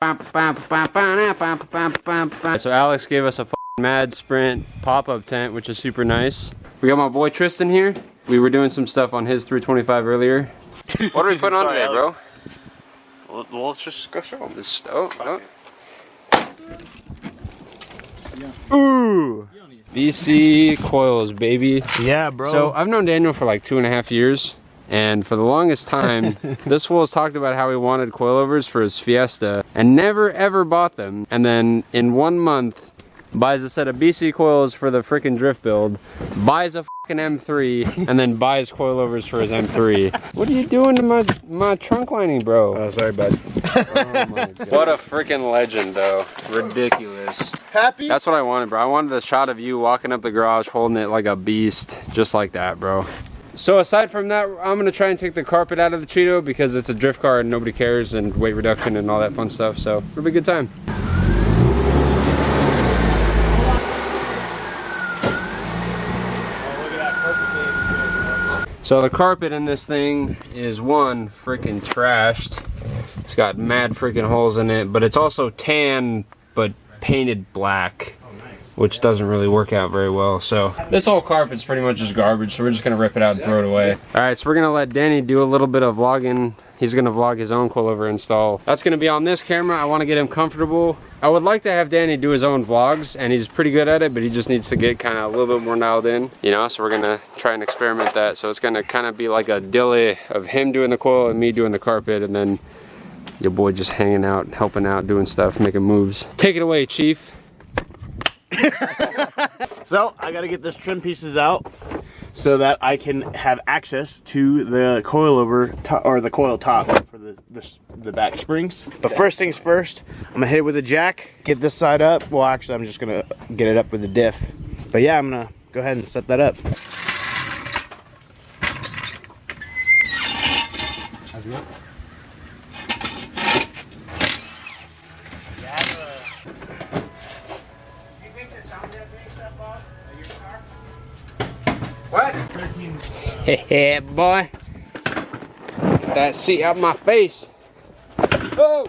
So Alex gave us a Mad Sprint pop-up tent, which is super nice. We got my boy Tristan here. We were doing some stuff on his 325 earlier. What are we putting on today, bro? Well, let's just go show them. Ooh! BC coils, baby. Yeah, bro. So I've known Daniel for like 2.5 years. And for the longest time, this fool has talked about how he wanted coilovers for his Fiesta and never ever bought them. And then in 1 month, buys a set of BC coils for the freaking drift build, buys a fucking M3, and then buys coilovers for his M3. What are you doing to my trunk lining, bro? Oh, sorry, bud. Oh my God. What a freaking legend, though. Ridiculous. Happy? That's what I wanted, bro. I wanted the shot of you walking up the garage holding it like a beast, just like that, bro. So aside from that, I'm gonna try and take the carpet out of the Cheeto because it's a drift car and nobody cares, and weight reduction and all that fun stuff. So it'll be a good time. So the carpet in this thing is one freaking trashed. It's got mad freaking holes in it, but it's also tan but painted black, which doesn't really work out very well. So this whole carpet's pretty much just garbage, so we're just gonna rip it out and throw it away. All right, so we're gonna let Danny do a little bit of vlogging. He's gonna vlog his own coilover install. That's gonna be on this camera. I wanna get him comfortable. I would like to have Danny do his own vlogs, and he's pretty good at it, but he just needs to get kind of a little bit more dialed in, you know, so we're gonna try and experiment that. So it's gonna kind of be like a dilly of him doing the coil and me doing the carpet, and then your boy just hanging out, helping out, doing stuff, making moves. Take it away, Chief. So I gotta get this trim pieces out so that I can have access to the coilover or the coil top for the back springs. But first things first, I'm gonna hit it with a jack, get this side up. Well, actually, I'm just gonna get it up with the diff. But yeah, I'm gonna go ahead and set that up. How's it look? What? Hey, boy. Get that seat out of my face. Oh!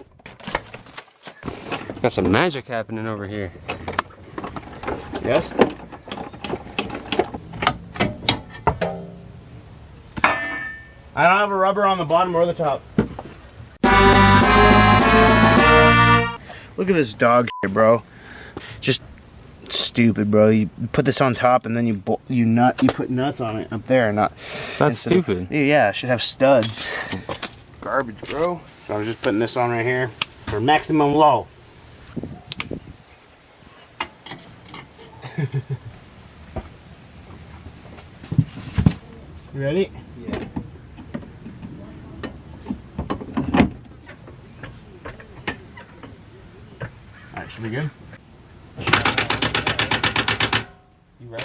Got some magic happening over here. Yes? I don't have a rubber on the bottom or the top. Look at this dog shit, bro. Just stupid, bro. You put this on top and then you put nuts on it up there, not. That's stupid. Yeah, it should have studs. Garbage, bro. So I was just putting this on right here for maximum low. You ready? Yeah. Alright, should be good. You ready?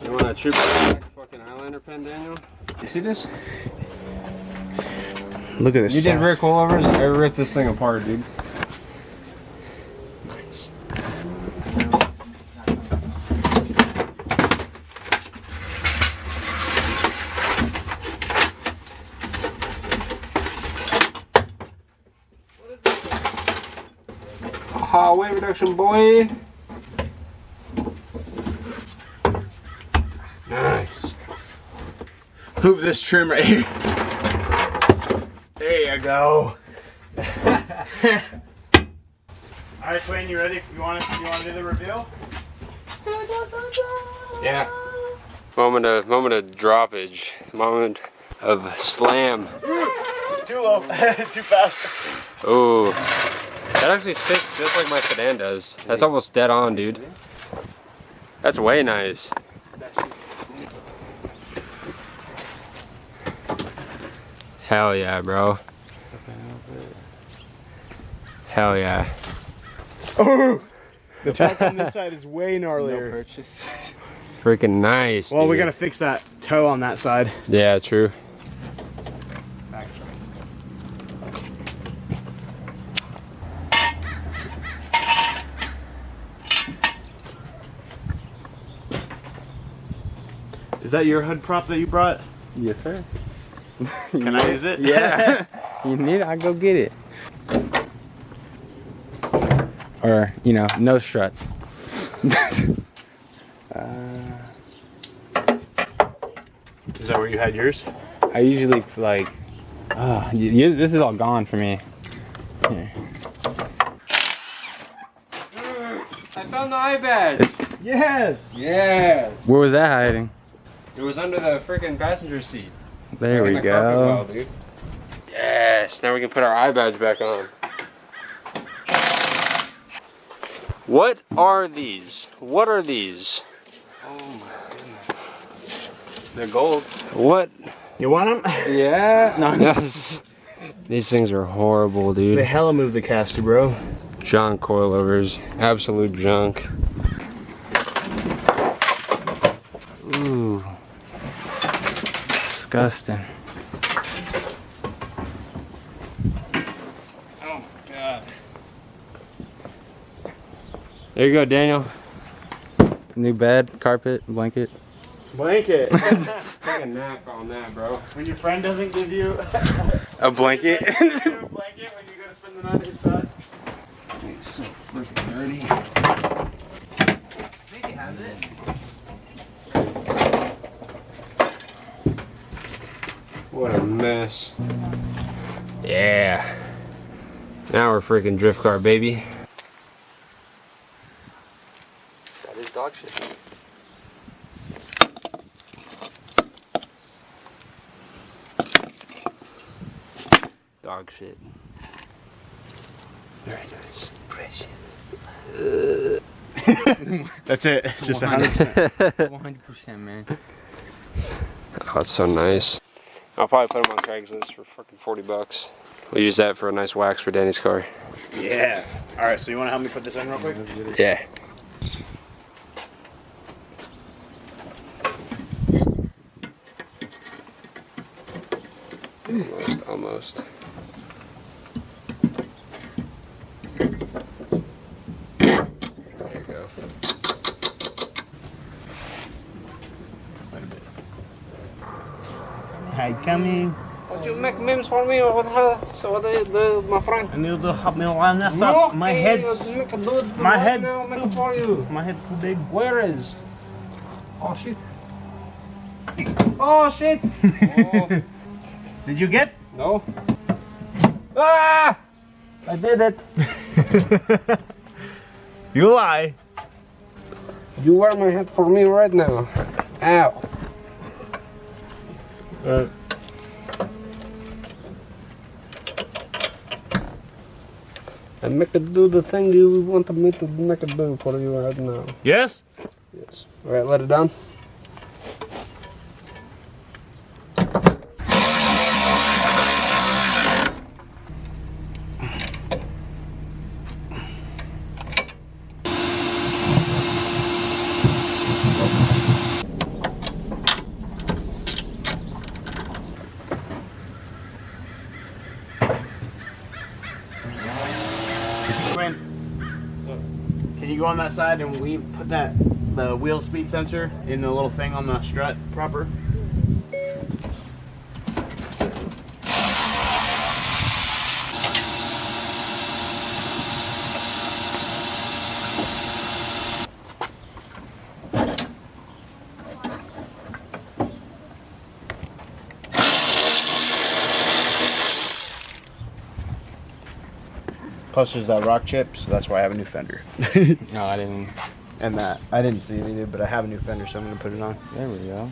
You want a true fucking Highlander pen, Daniel? You see this? Look at this. You did Rick coilovers? I ripped this thing apart, dude. Nice. Aha, weight reduction, boy. Nice. Move this trim right here. There you go. Alright, Twain, you ready? You want to do the reveal? Yeah. Moment of droppage. Moment of slam. Too low. Too fast. Oh. That actually sits just like my sedan does. That's almost dead on, dude. That's way nice. Hell yeah, bro. Hell yeah. Oh! The top on this side is way No gnarlier. purchase. Freaking nice. Well, we dude. gotta fix that toe on that side. Yeah, true. Is that your hood prop that you brought? Yes, sir. Can I use it? Yeah. You need it, I'll go get it. Or, you know, no struts. Is that where you had yours? I usually like, this is all gone for me. Here. I found the eye badge. Yes! Yes. Where was that hiding? It was under the freaking passenger seat. There we In the carpet go. well, dude. Yes. Now we can put our eye badge back on. What are these? What are these? Oh my goodness. They're gold. What? You want them? Yeah. No. Yes. These things are horrible, They dude. hella moved the caster, bro. Junk coilovers. Absolute junk. Ooh. Disgusting. Oh my god. There you go, Daniel. New bed, carpet, blanket. Blanket. Take a nap on that, bro. When your friend doesn't give you A blanket? a blanket when you go to spend the night at his spot. It's so freaking dirty. They have it. What a mess. Yeah. Now we're freaking drift car, baby. That is dog shit. Dog shit. Very nice. Precious. That's it. It's just 100%. 100%, man. Oh, that's so nice. I'll probably put them on Craigslist for fucking $40. We'll use that for a nice wax for Danny's car. Yeah. All right. So you want to help me put this in real quick? Yeah. Almost. There you go. Hi, coming. Would you make memes for me or what? So my friend? I need to help me line this up. My head. My head's Make it for you. My head's too big. Where is? Oh shit. Oh shit. Oh, Did you get? no. Ah! I did it. You lie. You wear my hat for me right now. Ow. And make it do the thing you wanted me to make it do for you right now. Yes. Yes. Alright, let it down. Quinn, can you go on that side and we put the wheel speed sensor in the little thing on the strut proper? Plus there's that rock chip, so that's why I have a new fender. No, I didn't. And that, I didn't see it either, but I have a new fender, so I'm gonna put it on. There we go.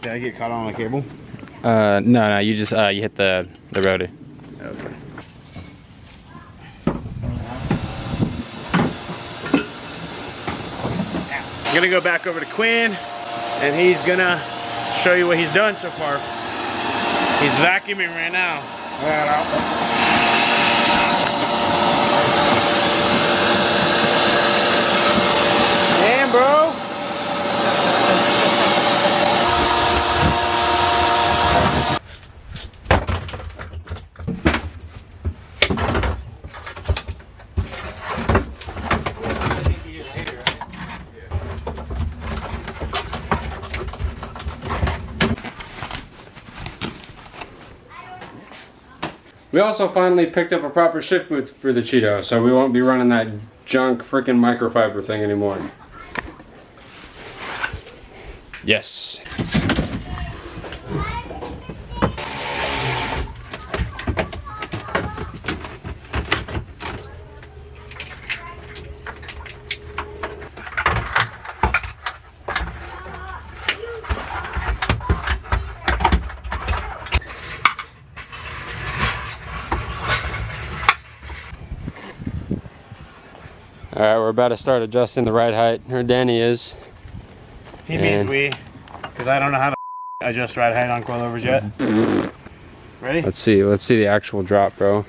Did I get caught on a cable? No, you just you hit the rotor. Okay. I'm gonna go back over to Quinn, and he's gonna show you what he's done so far. He's vacuuming right now. Damn, bro. We also finally picked up a proper shift boot for the Cheeto, so we won't be running that junk freaking microfiber thing anymore. Yes. Alright, we're about to start adjusting the ride height, or Danny is. He means we, because I don't know how to adjust ride height on coilovers yet. Ready? Let's see the actual drop, bro.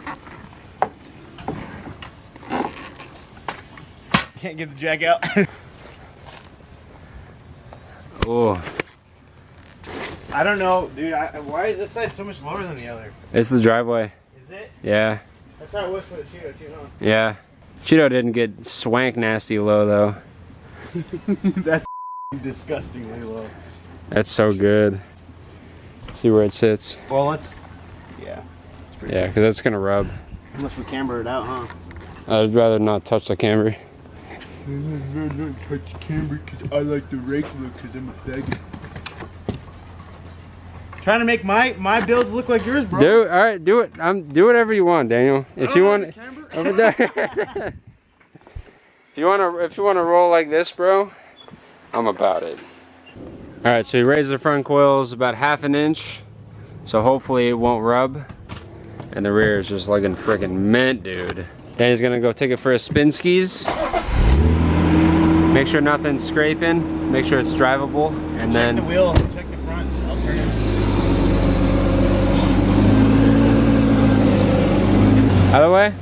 Can't get the jack out. Oh, I don't know, dude. Why is this side so much lower than the other? it's the driveway. Is it? Yeah, That's how it was for the Cheeto too, huh? yeah. Cheeto didn't get swank nasty low though. That's disgustingly low. That's so good. See where it sits. Well, let's. Yeah. Yeah, because that's gonna rub. Unless we camber it out, huh? I'd rather not touch the camber. I'm not touch the camber because I like the rake look because I'm a faggot. Trying to make my builds look like yours, bro. Do all right. Do it. Do whatever you want, Daniel. If you want. Over there. If you wanna roll like this, bro, I'm about it. All right, so we raised the front coils about 1/2 inch, so hopefully it won't rub. And the rear is just looking freaking mint, dude. Danny's gonna go take it for a spin skis. Make sure nothing's scraping. Make sure it's drivable, and then Check the wheel. Check the front. I'll turn it. other way.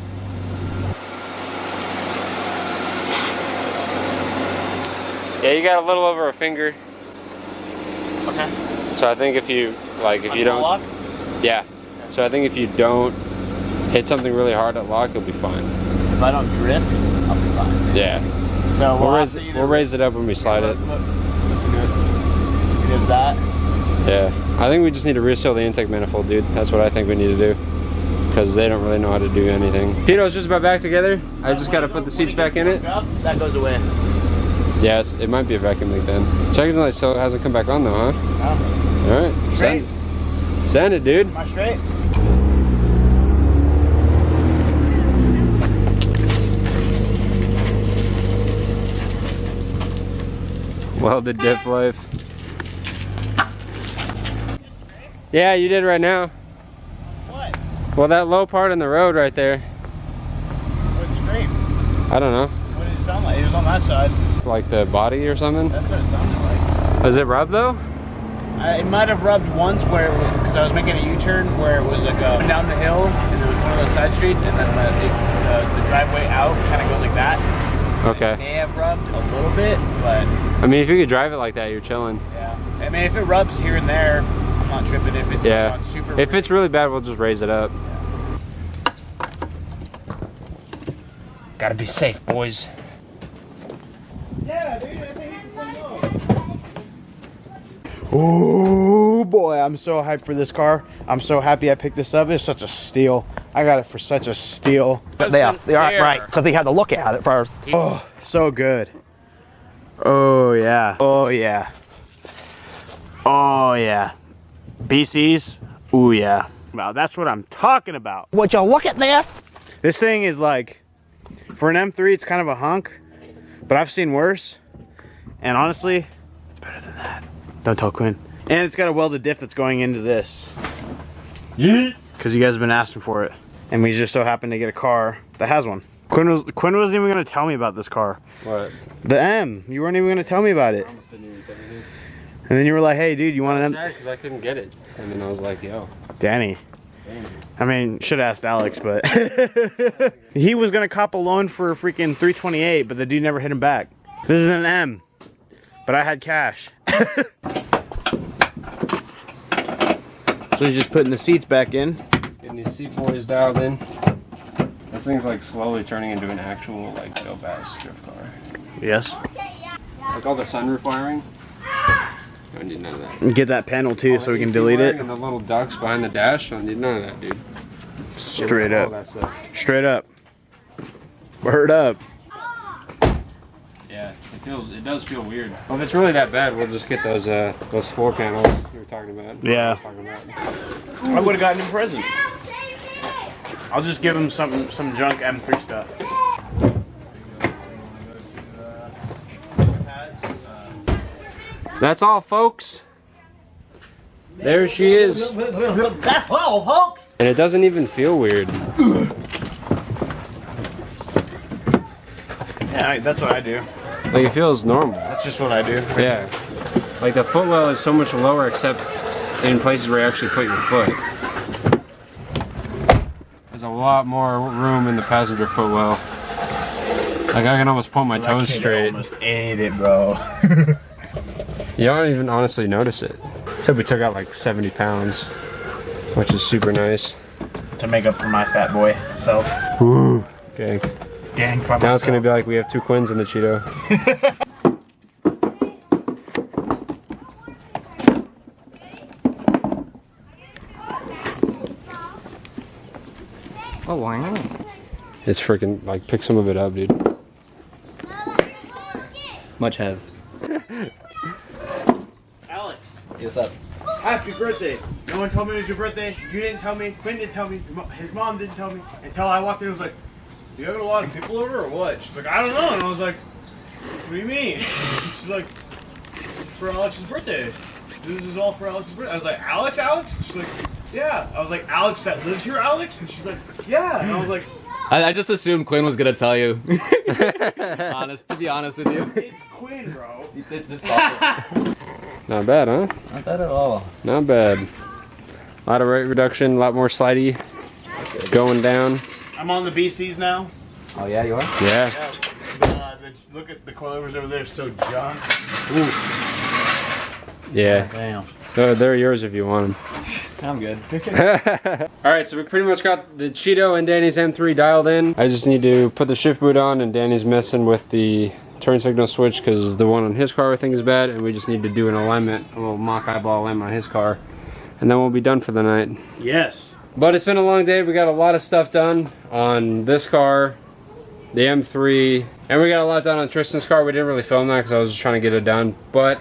Yeah, you got a little over a finger. Okay. So I think if you don't, lock? yeah. So I think if you don't hit something really hard at lock, you'll be fine. If I don't drift, I'll be fine. Yeah. So We'll raise it up when we slide it. Listen good. It is that. Yeah. I think we just need to reseal the intake manifold, dude. That's what I think we need to do. Because they don't really know how to do anything. Cheeto's just about back together. I just got to put the seats back in it. That goes away. Yes, it might be a vacuum leak then. Check light still hasn't come back on though, huh? No. Alright. Straight. Send it, dude. Am I straight? Welded dip life. Yeah, you did right now. What? Well, that low part in the road right there. What scrape? I don't know. What did it sound like? It was on that side. Like the body or something? That's what it sounded like. Does it rub though? It might have rubbed once where, because I was making a U-turn where it was like down the hill and there was one of those side streets, and then the driveway out kind of goes like that. Okay. It may have rubbed a little bit, but I mean, if you could drive it like that, you're chilling. yeah. I mean, if it rubs here and there, I'm not tripping. If it's Yeah. on super. If it's really bad, we'll just raise it up. Gotta be safe, boys. Yeah, dude, I think it's pretty low. Oh boy, I'm so hyped for this car. I'm so happy I picked this up. It's such a steal. I got it for such a steal. They are right, because he had to look at it first. Oh, so good. Oh yeah. Oh yeah. Oh yeah. BCs. Ooh yeah. Wow, that's what I'm talking about. Would you look at this? This thing is like, for an M3, it's kind of a hunk, but I've seen worse. And honestly, it's better than that. Don't tell Quinn. And it's got a welded diff that's going into this. Yeah. Because you guys have been asking for it. And we just so happen to get a car that has one. Quinn wasn't even gonna tell me about this car. What? The M. You weren't even gonna tell me about it. I almost didn't even say anything. And then you were like, "Hey, dude, you want I an was M?" sad because I couldn't get it. And then I was like, yo. Danny. I mean, should have asked Alex, but he was gonna cop a loan for a freaking 328, but the dude never hit him back. This is an M, but I had cash. So he's just putting the seats back in. Getting these seat boys dialed in. This thing's like slowly turning into an actual like dope ass drift car. Yes. Like all the sunroof wiring. I don't need none of that. And get that panel too, All so the we can AC delete wiring it. And the little ducts behind the dash. I don't need none of that, dude. Straight All up. that stuff. Straight up. Word up. Yeah, it does feel weird. Well, if it's really that bad, we'll just get those floor panels you were talking about. Yeah. I I would have gotten him a present. I'll just give him some junk M3 stuff. That's all, folks. There she is. That's all, folks. And it doesn't even feel weird. Yeah, that's what I do. Like it feels normal. That's just what I do. Yeah. Like the footwell is so much lower except in places where you actually put your foot. There's a lot more room in the passenger footwell. Like I can almost pull my toes straight. Almost ate it, bro. You don't even honestly notice it. Except we took out like 70 pounds, which is super nice. To make up for my fat boy self. Woo. Okay. Gang. Now it's gonna be like we have two Quins in the Cheeto. Oh, wow. It's freaking like pick some of it up, dude. Much have. Alex, What's up? happy birthday. No one told me it was your birthday. You didn't tell me. Quinn didn't tell me. His mom didn't tell me. Until I walked in and was like, "You having a lot of people over or what?" She's like, "I don't know." And I was like, "What do you mean?" She's like, "It's for Alex's birthday. This is all for Alex's birthday." I was like, "Alex? She's like, "Yeah." I was like, "Alex that lives here, Alex?" And she's like, "Yeah." And I was like, I just assumed Quinn was gonna tell you. To be honest with you. "It's Quinn, bro." Not bad, huh? Not bad at all. Not bad. A lot of rate reduction, a lot more slidey going down. I'm on the BCs now. Oh yeah, you are? Yeah. Look at the coilovers over there, so junk. Yeah. Damn. They're yours if you want I'm good. them. Alright, so we pretty much got the Cheeto and Danny's M3 dialed in. I just need to put the shift boot on, and Danny's messing with the turn signal switch because the one on his car I think is bad, and we just need to do an alignment, a little mock eyeball alignment on his car, and then we'll be done for the night. Yes. But it's been a long day. We got a lot of stuff done on this car, the M3, and we got a lot done on Tristan's car. We didn't really film that because I was just trying to get it done, but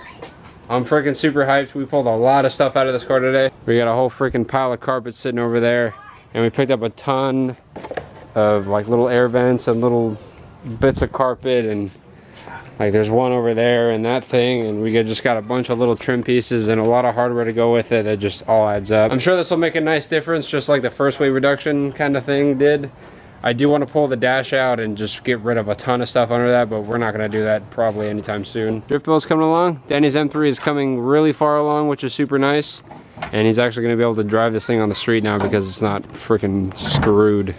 I'm freaking super hyped. We pulled a lot of stuff out of this car today. We got a whole freaking pile of carpet sitting over there, and we picked up a ton of like little air vents and little bits of carpet, and like there's one over there and that thing, and we just got a bunch of little trim pieces and a lot of hardware to go with it that just all adds up. I'm sure this will make a nice difference, just like the first weight reduction kind of thing did. I do want to pull the dash out and just get rid of a ton of stuff under that, but we're not going to do that probably anytime soon. Drift Bill's coming along. Danny's M3 is coming really far along, which is super nice. And he's actually going to be able to drive this thing on the street now because it's not freaking screwed.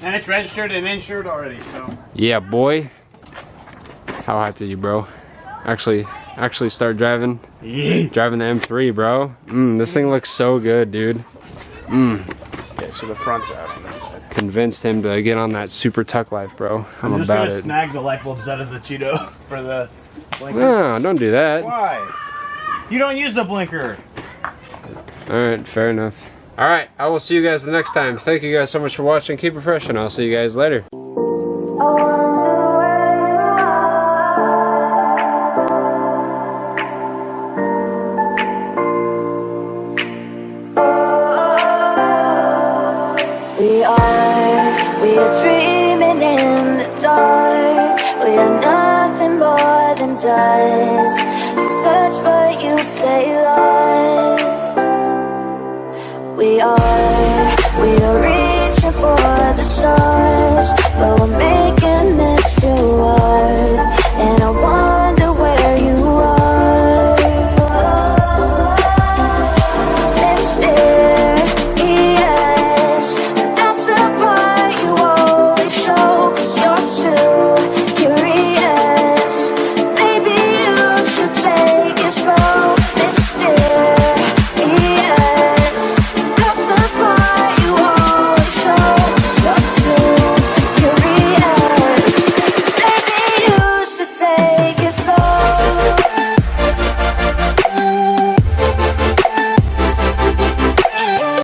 And it's registered and insured already, so. Yeah, boy. How hyped are you, bro? Actually start driving. Yeah. Driving the M3, bro. This thing looks so good, dude. Okay, so the front's out on this side. Convinced him to get on that super tuck life, bro. I'm just about gonna it. snag the light bulbs out of the Cheeto for the blinker. No, don't do that. Why? You don't use the blinker. Alright, fair enough. Alright, I will see you guys the next time. Thank you guys so much for watching. Keep it fresh, and I'll see you guys later. We are dreaming in the dark. We are nothing more than dust. Search but you stay lost.